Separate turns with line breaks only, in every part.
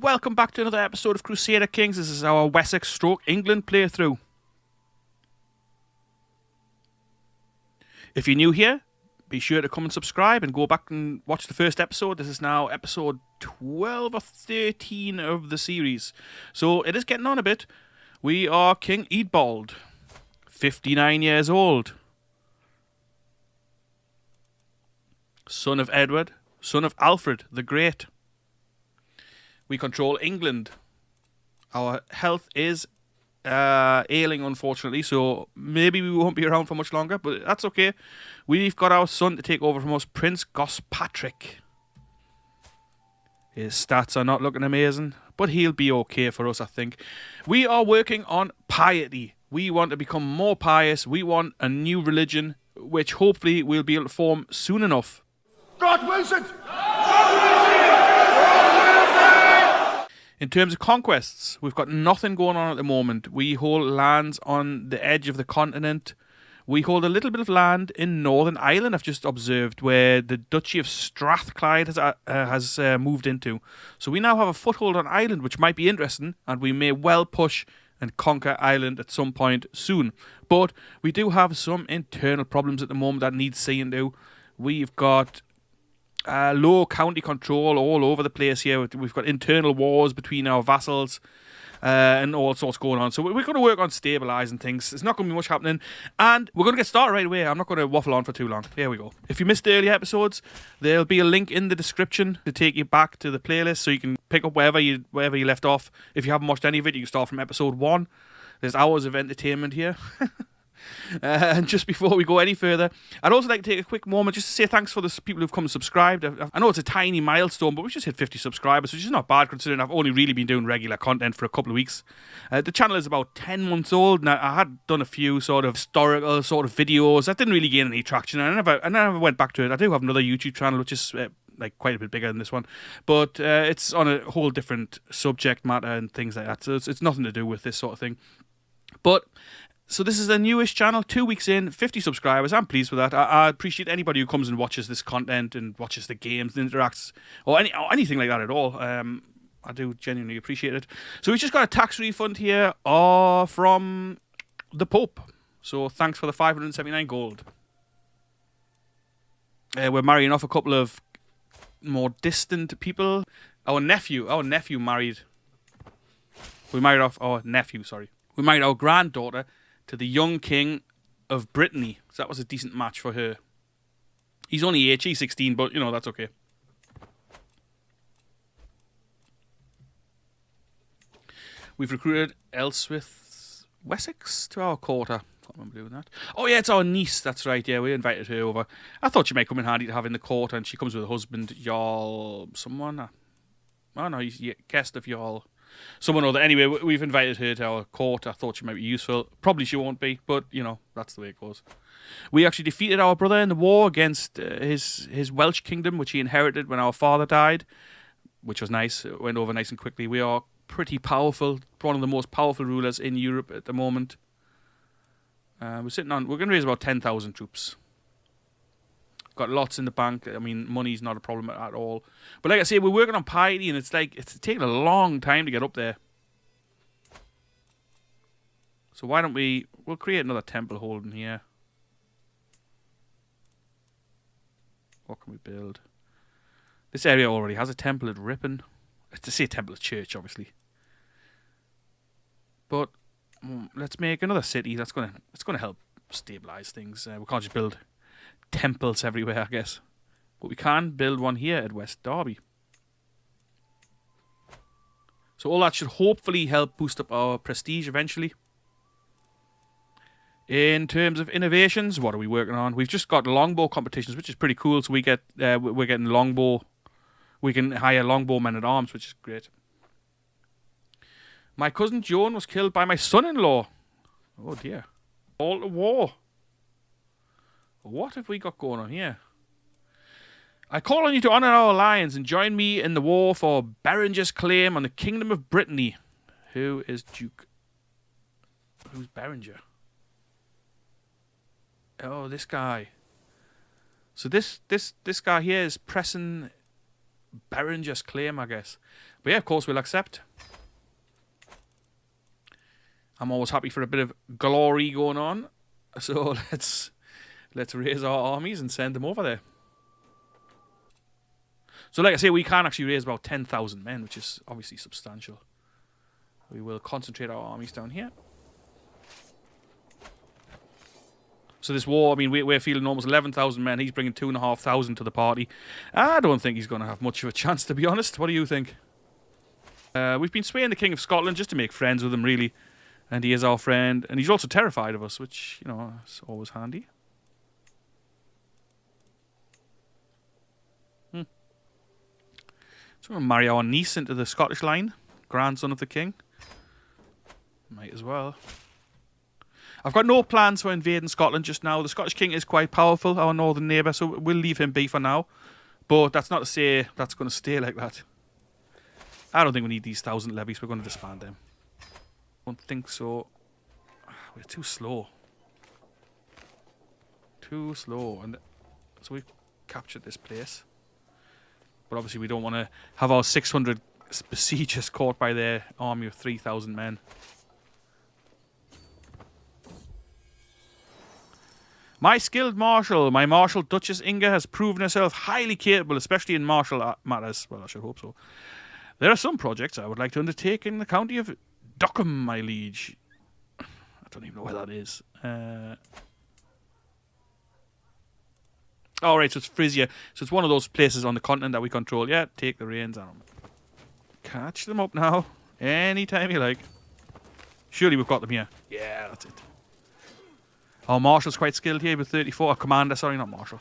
welcome back to another episode of Crusader Kings. This is our Wessex stroke England playthrough. If you're new here, be sure to come and subscribe and go back and watch the first episode. This is now episode 12 or 13 of the series. So it is getting on a bit. We are King Eadbald, 59 years old. Son of Edward, son of Alfred the Great. We control England. Our health is ailing, unfortunately, so maybe we won't be around for much longer, but that's okay. We've got our son to take over from us, Prince Gospatrick. His stats are not looking amazing, but he'll be okay for us, I think. We are working on piety. We want to become more pious. We want a new religion, which hopefully we'll be able to form soon enough.
God wills it!
In terms of conquests, we've got nothing going on at the moment. We hold lands on the edge of the continent. We hold a little bit of land in Northern Ireland, I've just observed, where the Duchy of Strathclyde has moved into. So we now have a foothold on Ireland, which might be interesting, and we may well push and conquer Ireland at some point soon. But we do have some internal problems at the moment that need seeing to. We've got low county control all over the place here. We've got internal wars between our vassals and all sorts going on. So we're going to work on stabilising things. There's not going to be much happening. And we're going to get started right away. I'm not going to waffle on for too long. Here we go. If you missed the early episodes, there'll be a link in the description to take you back to the playlist so you can pick up wherever you left off. If you haven't watched any of it, you can start from episode 1. There's hours of entertainment here. And just before we go any further, I'd also like to take a quick moment just to say thanks for the people who've come and subscribed. I know it's a tiny milestone, but we've just hit 50 subscribers, which is not bad considering I've only really been doing regular content for a couple of weeks. The channel is about 10 months old, and I had done a few sort of historical sort of videos that didn't really gain any traction, and I never went back to it. I do have another YouTube channel, which is like quite a bit bigger than this one, but it's on a whole different subject matter and things like that, so it's nothing to do with this sort of thing. But so this is a newish channel, 2 weeks in, 50 subscribers. I'm pleased with that. I appreciate anybody who comes and watches this content and watches the games and interacts or anything like that at all. I do genuinely appreciate it. So we just got a tax refund here from the Pope. So thanks for the 579 gold. We're marrying off a couple of more distant people. Our nephew married. We married our granddaughter to the young king of Brittany. So that was a decent match for her. He's only HE 16, but, you know, that's okay. We've recruited Elswith Wessex to our quarter. Can't remember doing that. Oh, yeah, it's our niece. That's right, yeah, we invited her over. I thought she might come in handy to have in the quarter, and she comes with her husband, Jarl someone. Oh, no, he's guest of Jarl someone or other. Anyway, we've invited her to our court. I thought she might be useful. Probably she won't be, but, you know, that's the way it goes. We actually defeated our brother in the war against his Welsh kingdom, which he inherited when our father died, which was nice. It went over nice and quickly. We are pretty powerful, one of the most powerful rulers in Europe at the moment. We're going to raise about 10,000 troops. Got lots in the bank. I mean, money's not a problem at all. But like I say, we're working on piety, and it's taking a long time to get up there. So why don't we'll create another temple holding here. What can we build? This area already has a temple at Ripon. To say temple at church, obviously. But let's make another city. It's going to help stabilise things. We can't just build temples everywhere, I guess. But we can build one here at West Derby. So all that should hopefully help boost up our prestige eventually. In terms of innovations, what are we working on? We've just got longbow competitions, which is pretty cool. So we're getting longbow. We can hire longbow men at arms, which is great. My cousin Joan was killed by my son-in-law. Oh dear. All to war. What have we got going on here? I call on you to honour our alliance and join me in the war for Berenger's claim on the kingdom of Brittany. Who is Duke? Who's Berenger? Oh, this guy. So this guy here is pressing Berenger's claim, I guess. But yeah, of course, we'll accept. I'm always happy for a bit of glory going on. So let's raise our armies and send them over there. So like I say, we can actually raise about 10,000 men, which is obviously substantial. We will concentrate our armies down here. So this war, I mean, we're fielding almost 11,000 men. He's bringing 2,500 to the party. I don't think he's going to have much of a chance, to be honest. What do you think? We've been swaying the King of Scotland just to make friends with him, really. And he is our friend. And he's also terrified of us, which, you know, is always handy. So we're going to marry our niece into the Scottish line. Grandson of the king. Might as well. I've got no plans for invading Scotland just now. The Scottish king is quite powerful, our northern neighbour, so we'll leave him be for now. But that's not to say that's going to stay like that. I don't think we need these 1,000 levies. We're going to disband them. Don't think so. We're too slow. Too slow. And so we've captured this place. But obviously we don't want to have our 600 besiegers caught by their army of 3,000 men. My skilled marshal, my Marshal Duchess Inga, has proven herself highly capable, especially in martial matters. Well, I should hope so. There are some projects I would like to undertake in the county of Dockham, my liege. I don't even know where that is. Oh, right, so it's Frisia. So it's one of those places on the continent that we control. Yeah, take the reins on them. Catch them up now. Anytime you like. Surely we've got them here. Yeah, that's it. Our marshal's quite skilled here with 34. Our commander, sorry, not marshal.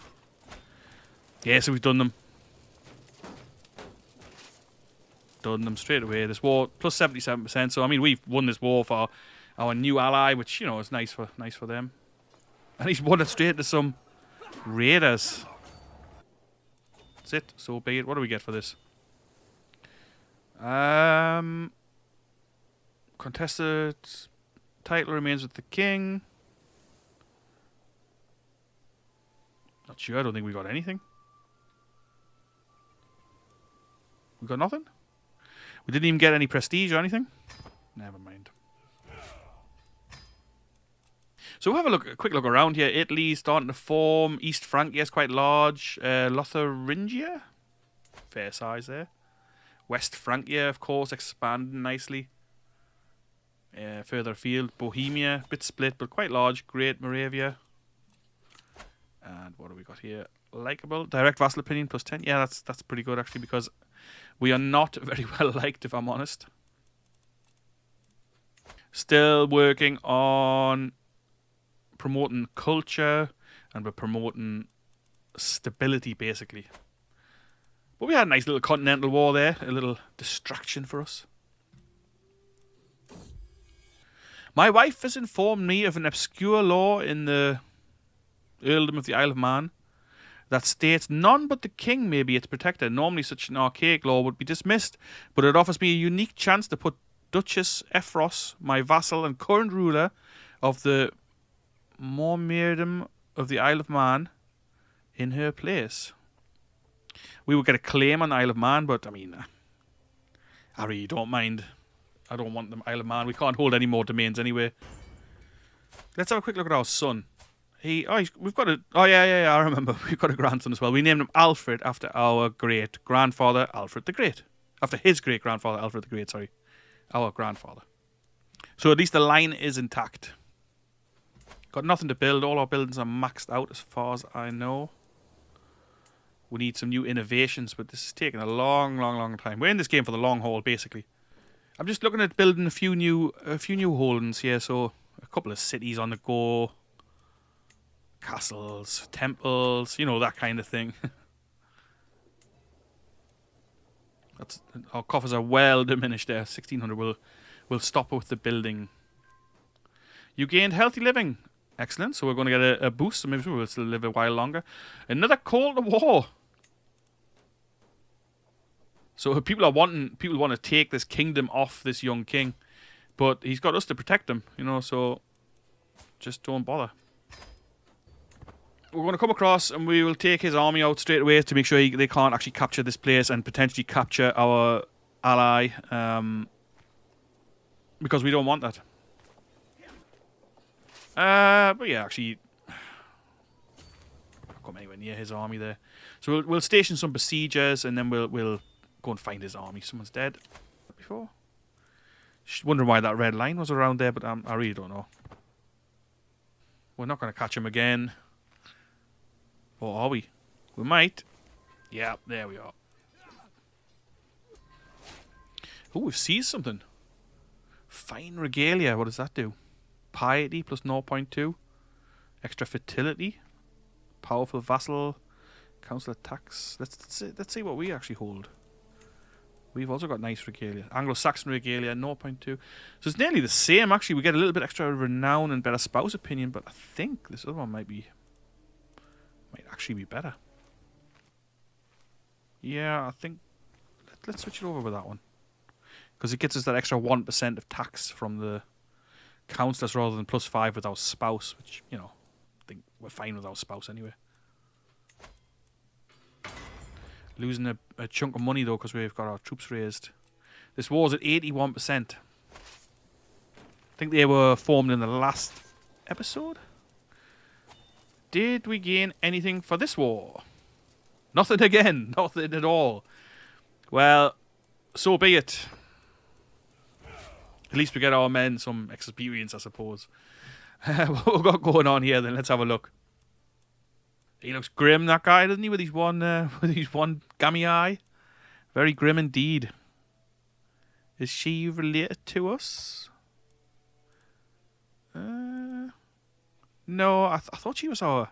Yeah, so we've done them. Done them straight away. This war, plus 77%. So, I mean, we've won this war for our new ally, which, you know, is nice for them. And he's won it straight to some raiders. That's it. So be it. What do we get for this? Contested title remains with the king. Not sure. I don't think we got anything. We got nothing? We didn't even get any prestige or anything? Never mind. So we'll have a quick look around here. Italy's starting to form. East Francia is quite large. Lotharingia? Fair size there. West Francia, of course, expanding nicely. Further afield, Bohemia, bit split, but quite large. Great Moravia. And what do we got here? Likeable. Direct vassal opinion plus 10. Yeah, that's pretty good, actually, because we are not very well liked, if I'm honest. Still working on promoting culture, and we're promoting stability, basically. But we had a nice little continental war there. A little distraction for us. My wife has informed me of an obscure law in the Earldom of the Isle of Man that states none but the king may be its protector. Normally such an archaic law would be dismissed, but it offers me a unique chance to put Duchess Ephros, my vassal and current ruler of the Mormerdom of the Isle of Man, in her place. We would get a claim on the Isle of Man, but I mean, I really don't mind. I don't want the Isle of Man. We can't hold any more domains anyway. Let's have a quick look at our son. We've got a... Oh, yeah, I remember. We've got a grandson as well. We named him Alfred after our great-grandfather, Alfred the Great. After his great-grandfather, Alfred the Great, sorry. Our grandfather. So at least the line is intact. Got nothing to build. All our buildings are maxed out as far as I know. We need some new innovations, but this is taking a long, long, long time. We're in this game for the long haul, basically. I'm just looking at building a few new holdings here. So a couple of cities on the go. Castles, temples, you know, that kind of thing. Our coffers are well diminished there. 1,600 will stop with the building. You gained healthy living. Excellent. So we're going to get a boost. So maybe we'll still live a while longer. Another call to war. So people want to take this kingdom off this young king, but he's got us to protect him. You know, so just don't bother. we're going to come across and we will take his army out straight away to make sure they can't actually capture this place and potentially capture our ally, because we don't want that. But yeah, actually, I'll come anywhere near his army there. So we'll station some besiegers and then we'll go and find his army. Someone's dead. Before, just wondering why that red line was around there, but I really don't know. We're not going to catch him again. Or are we? We might. Yeah, there we are. Oh, we've seized something. Fine regalia. What does that do? Piety plus 0.2. Extra fertility. Powerful vassal. Council attacks. Let's see what we actually hold. We've also got nice regalia. Anglo Saxon regalia, 0.2. So it's nearly the same, actually. We get a little bit extra renown and better spouse opinion, but I think this other one might actually be better. Yeah, I think... Let's switch it over with that one. Because it gets us that extra 1% of tax from the councillors rather than +5 with our spouse, which, you know, I think we're fine with our spouse anyway. Losing a chunk of money, though, because we've got our troops raised. This war's at 81%. I think they were formed in the last episode. Did we gain anything for this war? Nothing again. Nothing at all. Well, so be it. At least we get our men some experience, I suppose. What we've got going on here, then let's have a look. He looks grim, that guy, doesn't he? With his one gammy eye. Very grim indeed. Is she related to us? No, I thought she was our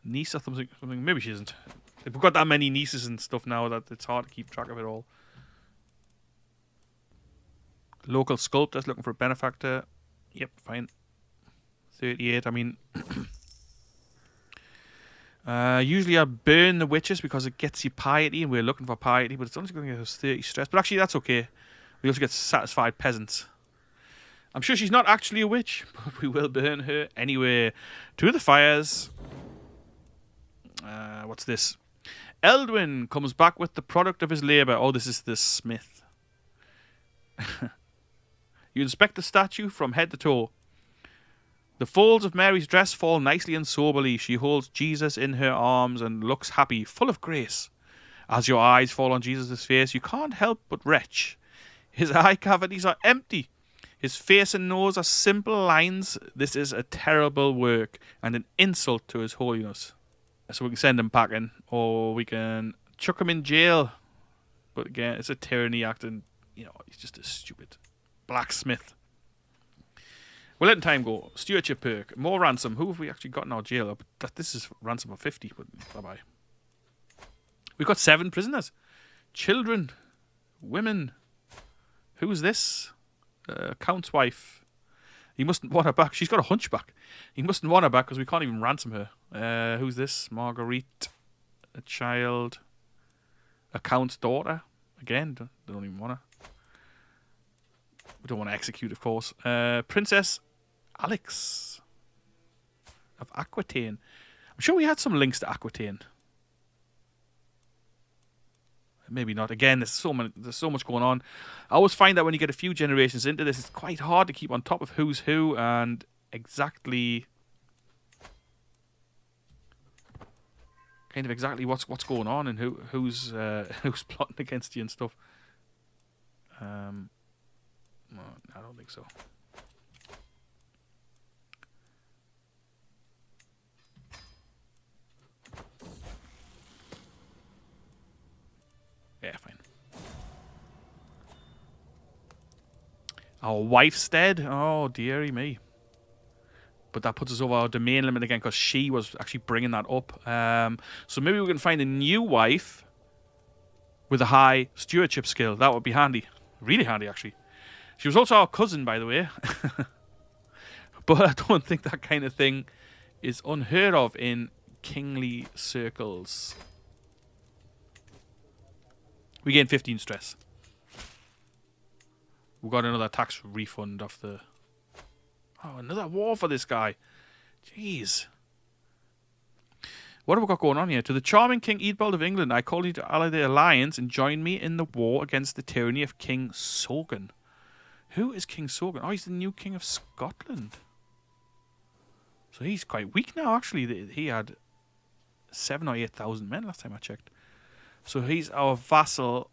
niece or something. Maybe she isn't. We've got that many nieces and stuff now that it's hard to keep track of it all. Local sculptor's looking for a benefactor. Yep, fine. 38, I mean... usually I burn the witches because it gets you piety, and we're looking for piety, but it's only going to get us 30 stress. But actually, that's okay. We also get satisfied peasants. I'm sure she's not actually a witch, but we will burn her anyway. To the fires. What's this? Eldwin comes back with the product of his labour. Oh, this is the smith. You inspect the statue from head to toe. The folds of Mary's dress fall nicely and soberly. She holds Jesus in her arms and looks happy, full of grace. As your eyes fall on Jesus' face, you can't help but retch. His eye cavities are empty. His face and nose are simple lines. This is a terrible work and an insult to His Holiness. So we can send him packing, or we can chuck him in jail. But again, it's a tyranny act, and, you know, he's just a stupid blacksmith. We're letting time go. Stewardship perk. More ransom. Who have we actually got in our jail? This is ransom of 50. But bye-bye. We've got 7 prisoners. Children. Women. Who's this? Count's wife. He mustn't want her back. She's got a hunchback. He mustn't want her back because we can't even ransom her. Who's this? Marguerite. A child. A count's daughter. Again, don't even want her. We don't want to execute, of course. Princess Alex of Aquitaine. I'm sure we had some links to Aquitaine. Maybe not. Again, there's so much going on. I always find that when you get a few generations into this, it's quite hard to keep on top of who's who and exactly what's going on and who's plotting against you and stuff. No, I don't think so. Yeah, fine. Our wife's dead. Oh, dearie me. But that puts us over our domain limit again because she was actually bringing that up. So maybe we can find a new wife with a high stewardship skill. That would be handy. Really handy, actually. She was also our cousin, by the way. But I don't think that kind of thing is unheard of in kingly circles. We gain 15 stress. We got another tax refund off the... Oh, another war for this guy. Jeez. What have we got going on here? To the charming King Eadbald of England, I call you to ally the alliance and join me in the war against the tyranny of King Sorgan. Who is King Sorgan? Oh, he's the new King of Scotland. So he's quite weak now, actually. He had 7,000 or 8,000 men last time I checked. So he's our vassal.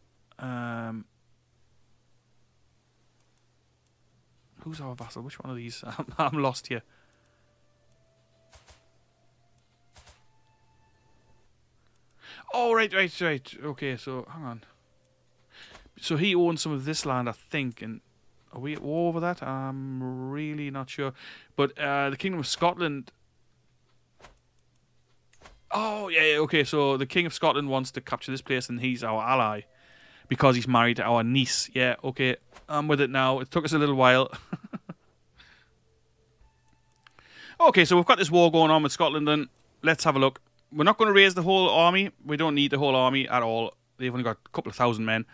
Who's our vassal? Which one of these? I'm lost here. Oh, right. Okay, so hang on. So he owns some of this land, I think, and are we at war over that? I'm really not sure. But the Kingdom of Scotland... Oh, yeah, okay, so the King of Scotland wants to capture this place, and he's our ally because he's married to our niece. Yeah, okay, I'm with it now. It took us a little while. Okay, so we've got this war going on with Scotland, and let's have a look. We're not going to raise the whole army. We don't need the whole army at all. They've only got a couple of thousand men.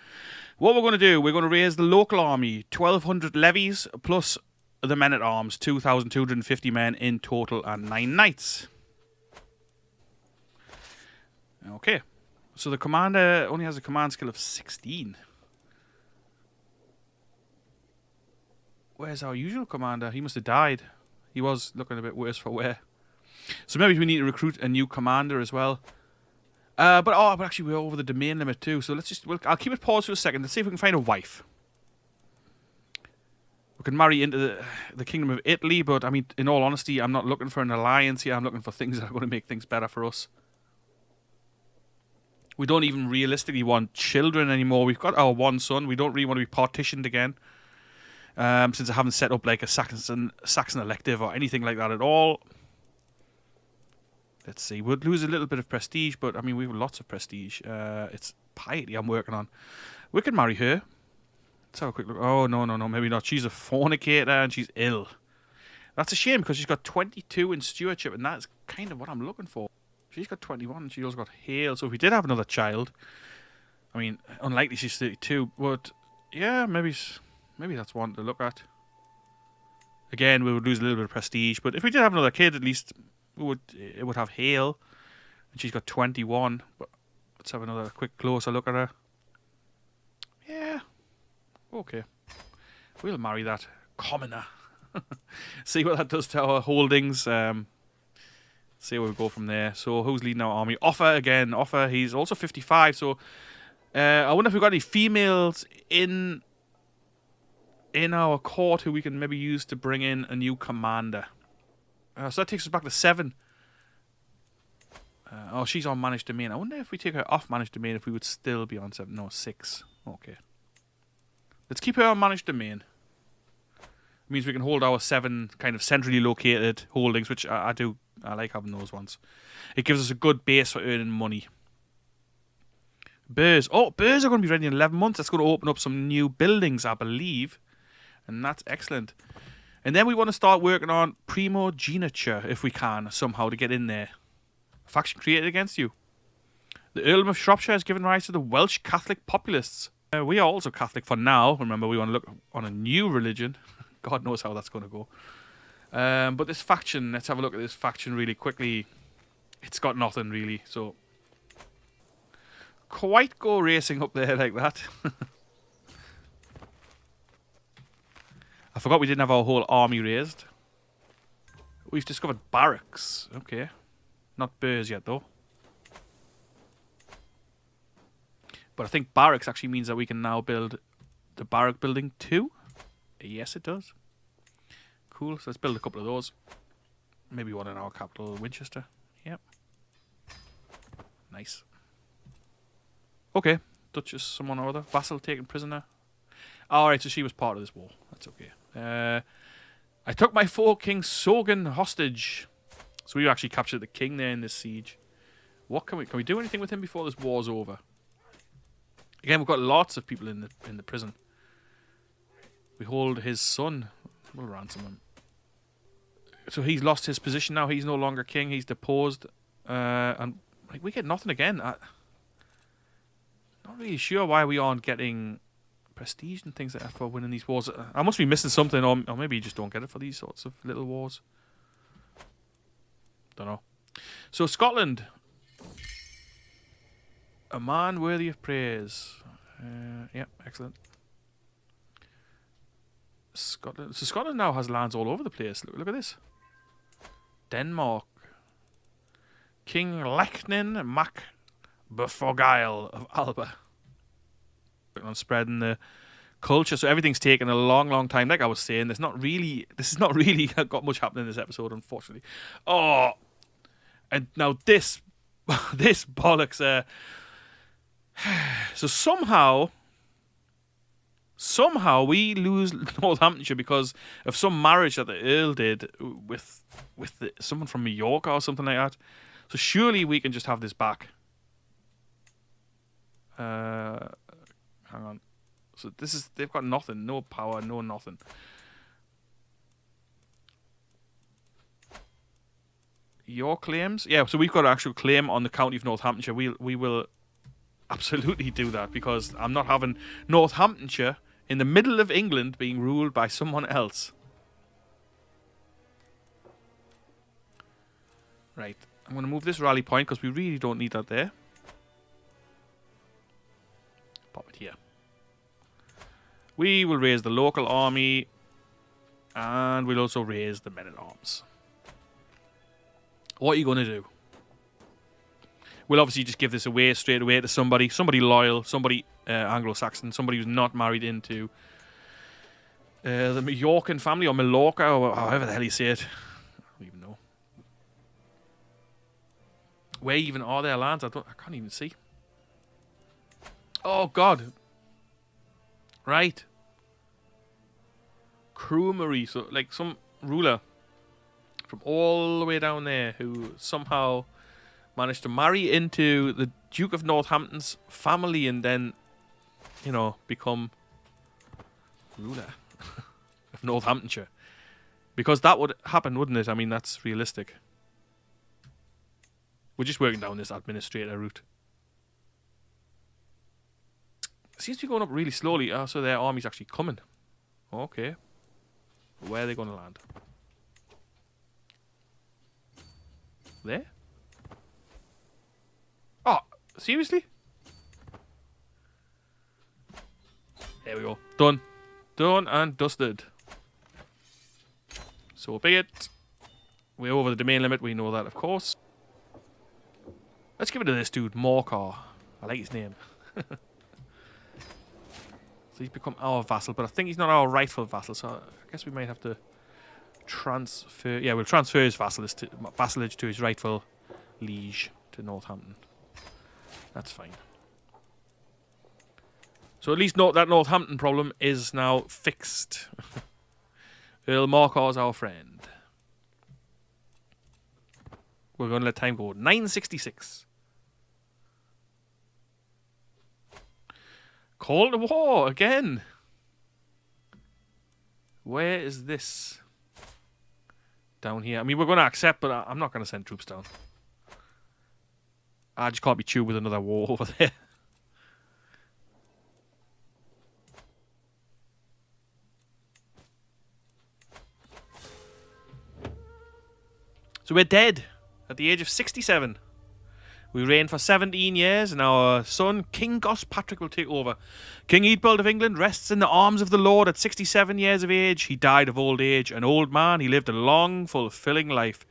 What we're going to do, we're going to raise the local army, 1,200 levies, plus the men-at-arms, 2,250 men in total, and 9 knights. Okay. So the commander only has a command skill of 16. Where's our usual commander? He must have died. He was looking a bit worse for wear. So maybe we need to recruit a new commander as well. But actually we're over the domain limit too. So I'll keep it paused for a second. Let's see if we can find a wife. We can marry into the Kingdom of Italy, but I mean, in all honesty, I'm not looking for an alliance here. I'm looking for things that are going to make things better for us. We don't even realistically want children anymore. We've got our one son. We don't really want to be partitioned again. Since I haven't set up like a Saxon elective or anything like that at all. Let's see. We'll lose a little bit of prestige, but I mean, we have lots of prestige. It's Piety I'm working on. We can marry her. Let's have a quick look. Oh, no, maybe not. She's a fornicator and she's ill. That's a shame because she's got 22 in stewardship, and that's kind of what I'm looking for. She's got 21 and she's also got hail. So if we did have another child, I mean, unlikely she's 32, but yeah, maybe that's one to look at. Again, we would lose a little bit of prestige, but if we did have another kid, at least it would have hail, and she's got 21. But let's have another quick closer look at her. Yeah, okay, we'll marry that commoner. See what that does to our holdings. See where we go from there. So who's leading our army? Offa again. Offa, he's also 55. So I wonder if we've got any females in our court who we can maybe use to bring in a new commander. So that takes us back to 7. Oh, she's on managed domain. I wonder if we take her off managed domain, if we would still be on 7. No, 6. Okay. Let's keep her on managed domain. It means we can hold our 7 kind of centrally located holdings, which I do. I like having those ones. It gives us a good base for earning money. Burrs. Oh, Burrs are going to be ready in 11 months. That's going to open up some new buildings, I believe. And that's excellent. And then we want to start working on primogeniture, if we can, somehow, to get in there. A faction created against you. The Earldom of Shropshire has given rise to the Welsh Catholic populists. We are also Catholic for now. Remember, we want to look on a new religion. God knows how that's going to go. But this faction, let's have a look at this faction really quickly. It's got nothing, really, so... Quite go racing up there like that. I forgot we didn't have our whole army raised. We've discovered barracks. Okay. Not Burrs yet, though. But I think barracks actually means that we can now build the barrack building too. Yes, it does. Cool. So let's build a couple of those. Maybe one in our capital, Winchester. Yep. Nice. Okay. Duchess, someone or other. Vassal taken prisoner. Alright, so she was part of this war. That's okay. I took my foe, King Sorgan, hostage. So we actually captured the king there in this siege. What can we do anything with him before this war's over? Again, we've got lots of people in the prison. We hold his son. We'll ransom him. So he's lost his position now. He's no longer king. He's deposed. And like, we get nothing again. Not really sure why we aren't getting prestige and things like that for winning these wars. I must be missing something, or maybe you just don't get it for these sorts of little wars. Don't know. So Scotland, A man worthy of praise. Yeah, excellent. Scotland. So Scotland now has lands all over the place. Look at this. Denmark. King Lechnin Mac Beforgile of Alba. On spreading the culture, so everything's taken a long time. Like I was saying, this is not really got much happening in this episode, unfortunately. Oh, and now this this bollocks. So somehow we lose Northamptonshire because of some marriage that the Earl did with someone from Mallorca or something like that. So surely we can just have this back. Hang on. So they've got nothing, no power, no nothing. Your claims? Yeah, so we've got an actual claim on the county of Northamptonshire. We will absolutely do that because I'm not having Northamptonshire in the middle of England being ruled by someone else. Right, I'm going to move this rally point because we really don't need that there. Pop it here. We will raise the local army and we'll also raise the men-at-arms. What are you going to do? We'll obviously just give this away straight away to somebody loyal, somebody Anglo Saxon, somebody who's not married into the Mallorcan family or Mallorca or however the hell you say it. I don't even know. Where even are their lands? I can't even see. Oh God. Right. Crewmery, so like some ruler from all the way down there who somehow managed to marry into the Duke of Northampton's family and then, you know, become ruler of Northamptonshire. Because that would happen, wouldn't it? I mean, that's realistic. We're just working down this administrator route. It seems to be going up really slowly. So their army's actually coming. Okay. Where are they going to land? There? Oh, seriously? There we go. Done. Done and dusted. So be it. We're over the domain limit. We know that, of course. Let's give it to this dude, Morcar. I like his name. So he's become our vassal, but I think he's not our rightful vassal, so I guess we might have to transfer... Yeah, we'll transfer his vassalage to his rightful liege to Northampton. That's fine. So at least that Northampton problem is now fixed. Earl Morcar's our friend. We're going to let time go. 966. Call to war again. Where is this? Down here. I mean, we're going to accept, but I'm not going to send troops down. I just can't be chewed with another war over there. So we're dead at the age of 67. We reigned for 17 years, and our son, King Gospatrick, will take over. King Eadbald of England rests in the arms of the Lord at 67 years of age. He died of old age. An old man, he lived a long, fulfilling life.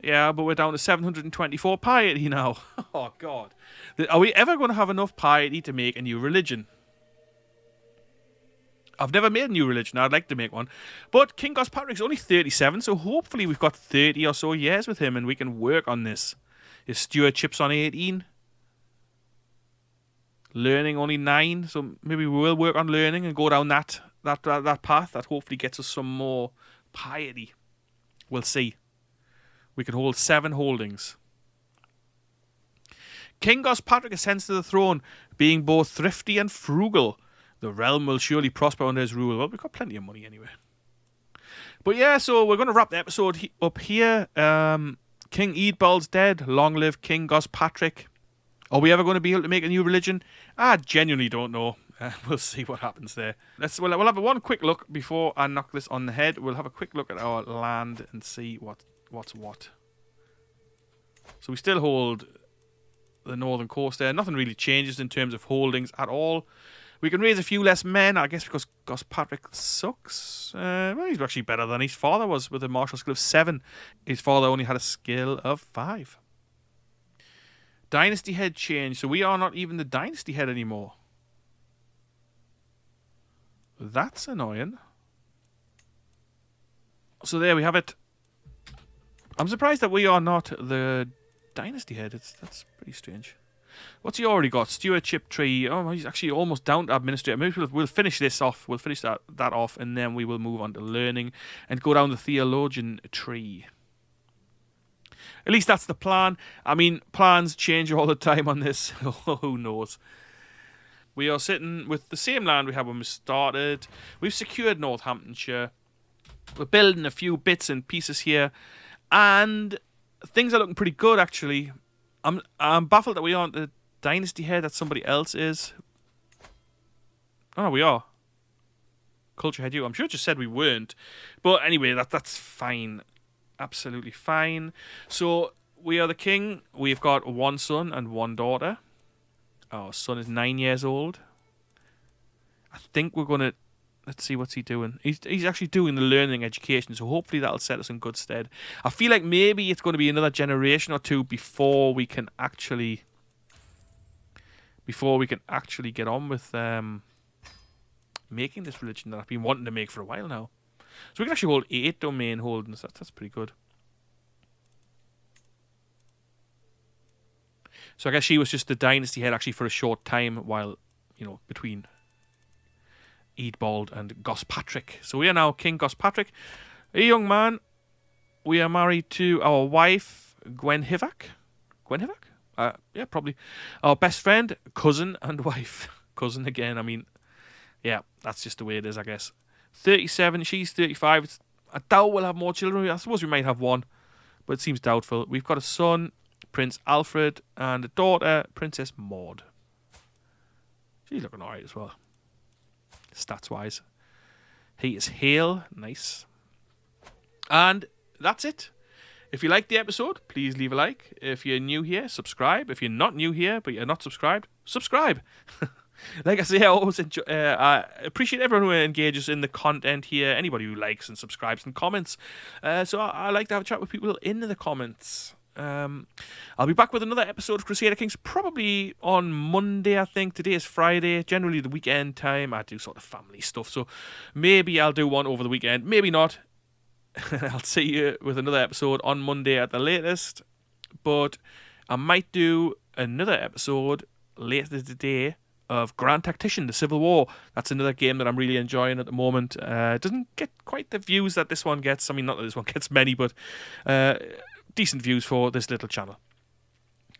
Yeah, but we're down to 724 piety now. Oh, God. Are we ever going to have enough piety to make a new religion? I've never made a new religion. I'd like to make one. But King Gospatrick's only 37, so hopefully we've got 30 or so years with him and we can work on this. His stewardship's on 18. Learning only 9, so maybe we will work on learning and go down that path that hopefully gets us some more piety. We'll see. We can hold 7 holdings. King Gospatrick ascends to the throne, being both thrifty and frugal. The realm will surely prosper under his rule. Well, we've got plenty of money anyway. But yeah, so we're going to wrap the episode up here. King Eadbald's dead. Long live King Gospatrick. Are we ever going to be able to make a new religion? I genuinely don't know. We'll see what happens there. We'll have one quick look before I knock this on the head. We'll have a quick look at our land and see what's what. So we still hold the northern coast there. Nothing really changes in terms of holdings at all. We can raise a few less men, I guess, because Gospatrick sucks. Well, he's actually better than his father was with a martial skill of 7. His father only had a skill of 5. Dynasty head change, so we are not even the dynasty head anymore. That's annoying. So there we have it. I'm surprised that we are not the dynasty head. That's pretty strange. What's he already got? Stewardship tree. Oh, he's actually almost down to administrator. Maybe we'll finish this off. We'll finish that off, and then we will move on to learning and go down the theologian tree. At least that's the plan. I mean, plans change all the time on this. Who knows? We are sitting with the same land we had when we started. We've secured Northamptonshire. We're building a few bits and pieces here, and things are looking pretty good, actually. I'm baffled that we aren't the dynasty head, that somebody else is. Oh, no, we are. Culture head, you. I'm sure it just said we weren't. But anyway, that's fine. Absolutely fine. So, we are the king. We've got 1 son and 1 daughter. Our son is 9 years old. I think we're going to... Let's see what's he doing. He's actually doing the learning education, so hopefully that'll set us in good stead. I feel like maybe it's going to be another generation or 2 before we can actually get on with making this religion that I've been wanting to make for a while now. So we can actually hold 8 domain holdings. That's pretty good. So I guess she was just the dynasty head actually for a short time while, between Eadbald and Gospatrick. So we are now King Gospatrick, a young man. We are married to our wife, Gwenhivach. Gwenhivach? Yeah, probably. Our best friend, cousin and wife. Cousin again, I mean, yeah, that's just the way it is, I guess. 37, she's 35. I doubt we'll have more children. I suppose we might have 1, but it seems doubtful. We've got a son, Prince Alfred, and a daughter, Princess Maud. She's looking alright as well. Stats-wise. He is hale. Nice. And that's it. If you liked the episode, please leave a like. If you're new here, subscribe. If you're not new here, but you're not subscribed, subscribe. Like I say, I always enjoy, I appreciate everyone who engages in the content here. Anybody who likes and subscribes and comments. So I like to have a chat with people in the comments. I'll be back with another episode of Crusader Kings probably on Monday, I think. Today is Friday, generally the weekend time. I do sort of family stuff, so maybe I'll do one over the weekend, maybe not. I'll see you with another episode on Monday at the latest, but I might do another episode later today of Grand Tactician, the Civil War. That's another game that I'm really enjoying at the moment. It doesn't get quite the views that this one gets. I mean, not that this one gets many, but decent views for this little channel.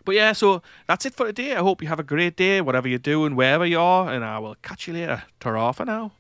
But yeah, so that's it for today. I hope you have a great day, whatever you're doing, wherever you are, and I will catch you later. Ta-ra for now.